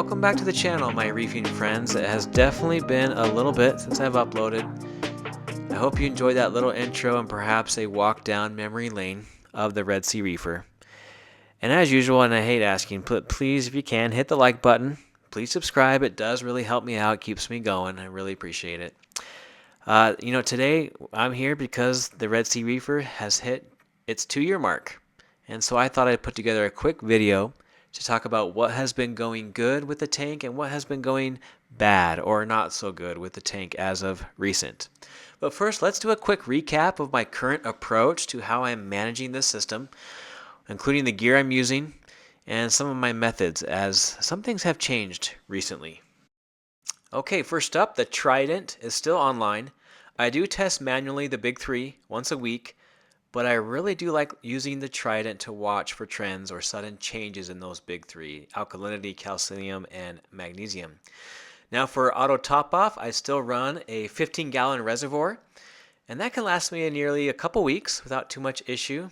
Welcome back to the channel, my reefing friends. It has definitely been a little bit since I've uploaded. I hope you enjoyed that little intro and perhaps a walk down memory lane of the Red Sea Reefer. And as usual, and I hate asking, but please, if you can, hit the like button. Please subscribe. It does really help me out, keeps me going. I really appreciate it. Today I'm here because the Red Sea Reefer has hit its 2-year mark. And so I thought I'd put together a quick video to talk about what has been going good with the tank and what has been going bad or not so good with the tank as of recent. But first, let's do a quick recap of my current approach to how I'm managing this system, including the gear I'm using and some of my methods, as some things have changed recently. Okay, first up, the Trident is still online. I do test manually the big 3 once a week, but I really do like using the Trident to watch for trends or sudden changes in those big 3, alkalinity, calcium, and magnesium. Now for auto top-off, I still run a 15-gallon reservoir, and that can last me nearly a couple weeks without too much issue.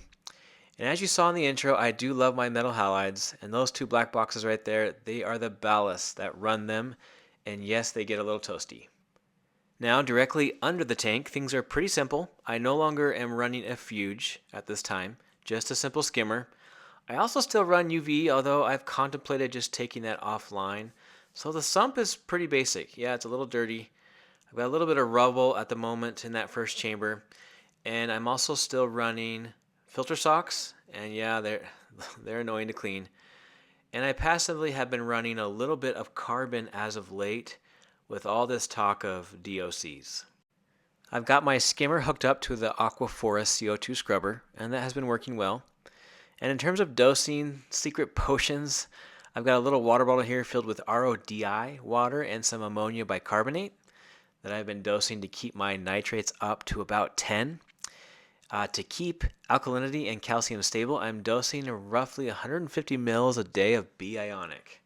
And as you saw in the intro, I do love my metal halides, and those 2 black boxes right there, they are the ballasts that run them, and yes, they get a little toasty. Now, directly under the tank, things are pretty simple. I no longer am running a fuge at this time, just a simple skimmer. I also still run UV, although I've contemplated just taking that offline. So the sump is pretty basic. Yeah, it's a little dirty. I've got a little bit of rubble at the moment in that first chamber. And I'm also still running filter socks. And yeah, they're annoying to clean. And I passively have been running a little bit of carbon as of late, with all this talk of DOCs. I've got my skimmer hooked up to the Aquaforest CO2 scrubber, and that has been working well. And in terms of dosing secret potions, I've got a little water bottle here filled with RODI water and some ammonia bicarbonate that I've been dosing to keep my nitrates up to about 10. To keep alkalinity and calcium stable, I'm dosing roughly 150 mils a day of B-ionic.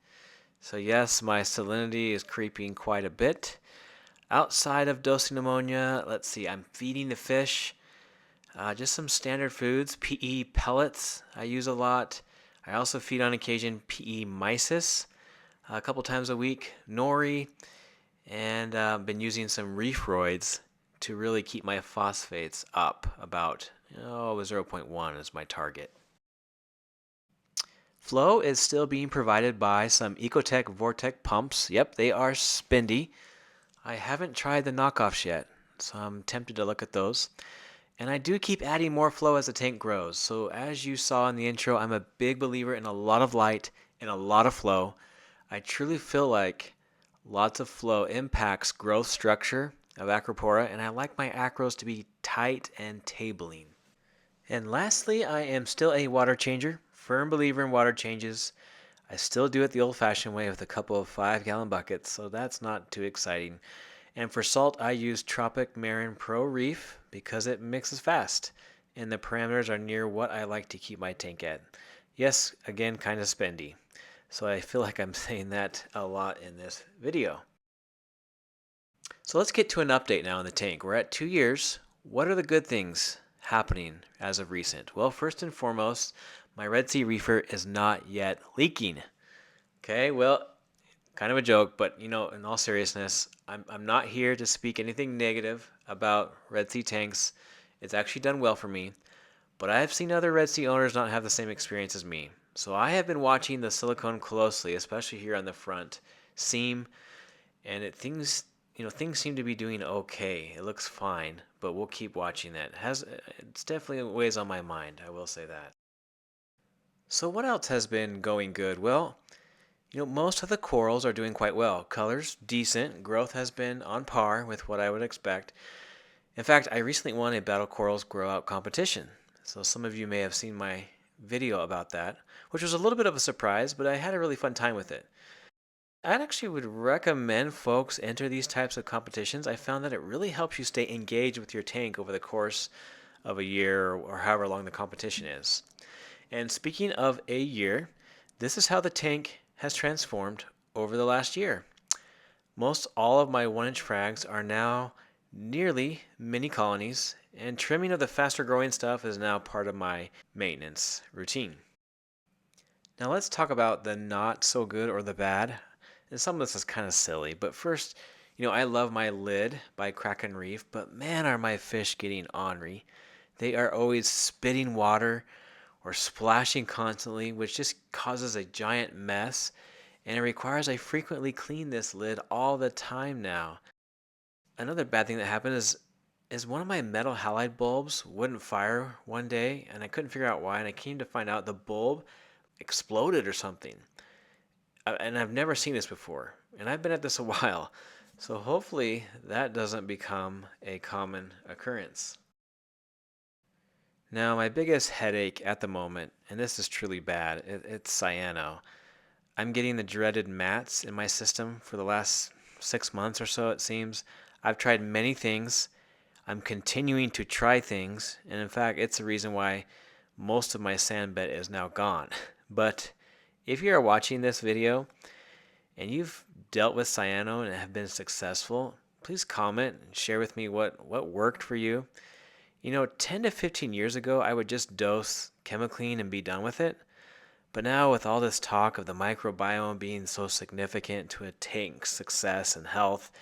So yes, my salinity is creeping quite a bit. Outside of dosing ammonia, let's see, I'm feeding the fish just some standard foods. PE pellets I use a lot. I also feed on occasion PE mysis a couple times a week, nori, and been using some reefroids to really keep my phosphates up about 0.1 is my target. Flow is still being provided by some Ecotech Vortec pumps. Yep, they are spendy. I haven't tried the knockoffs yet, so I'm tempted to look at those. And I do keep adding more flow as the tank grows. So as you saw in the intro, I'm a big believer in a lot of light and a lot of flow. I truly feel like lots of flow impacts growth structure of Acropora, and I like my acros to be tight and tabling. And lastly, I am still a water changer, firm believer in water changes. I still do it the old fashioned way with a couple of 5-gallon buckets, so that's not too exciting. And for salt, I use Tropic Marin Pro Reef because it mixes fast, and the parameters are near what I like to keep my tank at. Yes, again, kind of spendy. So I feel like I'm saying that a lot in this video. So let's get to an update now on the tank. We're at 2 years. What are the good things happening as of recent? Well, first and foremost, my Red Sea Reefer is not yet leaking. Okay, well, kind of a joke, but in all seriousness, I'm not here to speak anything negative about Red Sea tanks. It's actually done well for me, but I have seen other Red Sea owners not have the same experience as me. So I have been watching the silicone closely, especially here on the front seam, and things seem to be doing okay. It looks fine, but we'll keep watching that. It's definitely weighs on my mind, I will say that. So what else has been going good? Well, most of the corals are doing quite well. Colors, decent. Growth has been on par with what I would expect. In fact, I recently won a Battle Corals Grow Out competition. So some of you may have seen my video about that, which was a little bit of a surprise, but I had a really fun time with it. I actually would recommend folks enter these types of competitions. I found that it really helps you stay engaged with your tank over the course of a year or however long the competition is. And speaking of a year, this is how the tank has transformed over the last year. Most all of my 1-inch frags are now nearly mini colonies, and trimming of the faster growing stuff is now part of my maintenance routine. Now let's talk about the not so good or the bad. And some of this is kind of silly, but first, I love my lid by Kraken Reef, but man, are my fish getting ornery. They are always spitting water or splashing constantly, which just causes a giant mess, and it requires I frequently clean this lid all the time now. Another bad thing that happened is one of my metal halide bulbs wouldn't fire one day, and I couldn't figure out why, and I came to find out the bulb exploded or something. And I've never seen this before, and I've been at this a while, so hopefully that doesn't become a common occurrence. Now, my biggest headache at the moment, and this is truly bad, it's cyano. I'm getting the dreaded mats in my system for the last 6 months or so, it seems. I've tried many things. I'm continuing to try things, and in fact, it's the reason why most of my sand bed is now gone. But if you are watching this video and you've dealt with cyano and have been successful, please comment and share with me what worked for you. 10 to 15 years ago, I would just dose ChemiClean and be done with it. But now, with all this talk of the microbiome being so significant to a tank's success and health,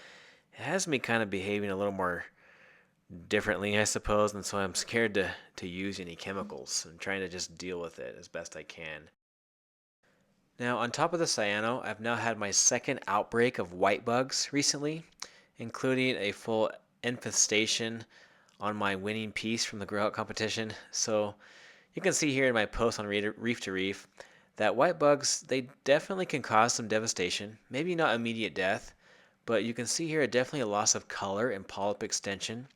it has me kind of behaving a little more differently, I suppose, and so I'm scared to use any chemicals. I'm trying to just deal with it as best I can. Now, on top of the cyano, I've now had my second outbreak of white bugs recently, including a full infestation on my winning piece from the grow out competition. So you can see here in my post on Reef to Reef that white bugs, they definitely can cause some devastation. Maybe not immediate death, but you can see here definitely a loss of color and polyp extension.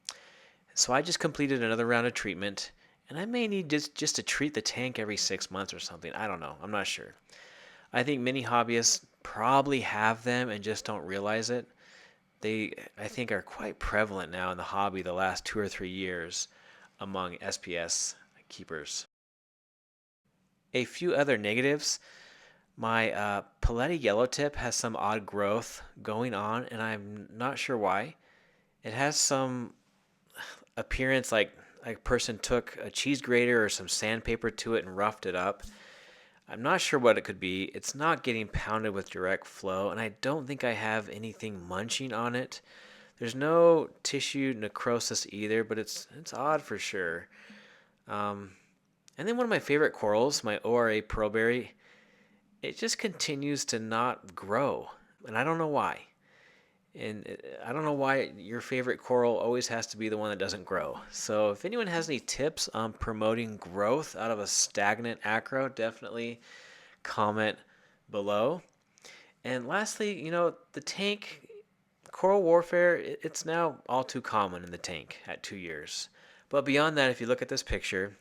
So I just completed another round of treatment, and I may need just to treat the tank every 6 months or something. I don't know. I'm not sure. I think many hobbyists probably have them and just don't realize it. They, I think, are quite prevalent now in the hobby the last 2 or 3 years among SPS keepers. A few other negatives. My Paletti yellowtip has some odd growth going on, and I'm not sure why. It has some appearance like a person took a cheese grater or some sandpaper to it and roughed it up. I'm not sure what it could be. It's not getting pounded with direct flow, and I don't think I have anything munching on it. There's no tissue necrosis either, but it's odd for sure. And then one of my favorite corals, my ORA pearlberry, it just continues to not grow, and I don't know why. And I don't know why your favorite coral always has to be the one that doesn't grow. So if anyone has any tips on promoting growth out of a stagnant acro, definitely comment below. And lastly, the tank Coral warfare, it's now all too common in the tank at 2 years. But beyond that, if you look at this picture,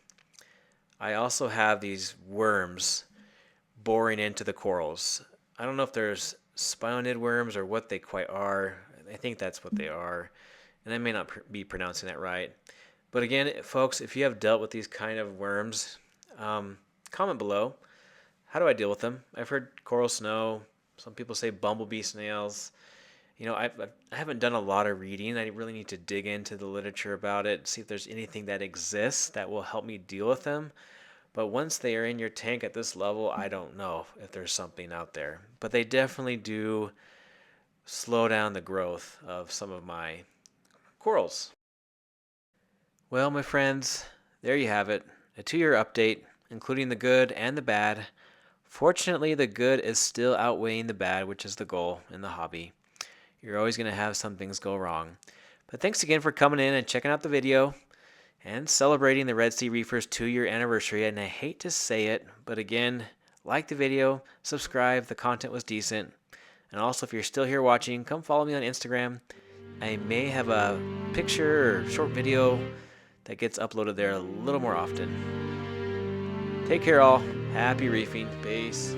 I also have these worms boring into the corals. I don't know if there's spionid worms or what they quite are. I think that's what they are, and I may not be pronouncing that right. But again, folks, if you have dealt with these kind of worms, comment below. How do I deal with them? I've heard coral snow. Some people say bumblebee snails. I haven't done a lot of reading. I really need to dig into the literature about it, see if there's anything that exists that will help me deal with them. But once they are in your tank at this level, I don't know if there's something out there. But they definitely do slow down the growth of some of my corals. Well, my friends, there you have it. A 2-year update, including the good and the bad. Fortunately, the good is still outweighing the bad, which is the goal in the hobby. You're always going to have some things go wrong. But thanks again for coming in and checking out the video and celebrating the Red Sea Reefer's 2-year anniversary. And I hate to say it, but again, like the video, subscribe, the content was decent. And also, if you're still here watching, come follow me on Instagram. I may have a picture or short video that gets uploaded there a little more often. Take care all. Happy reefing. Peace.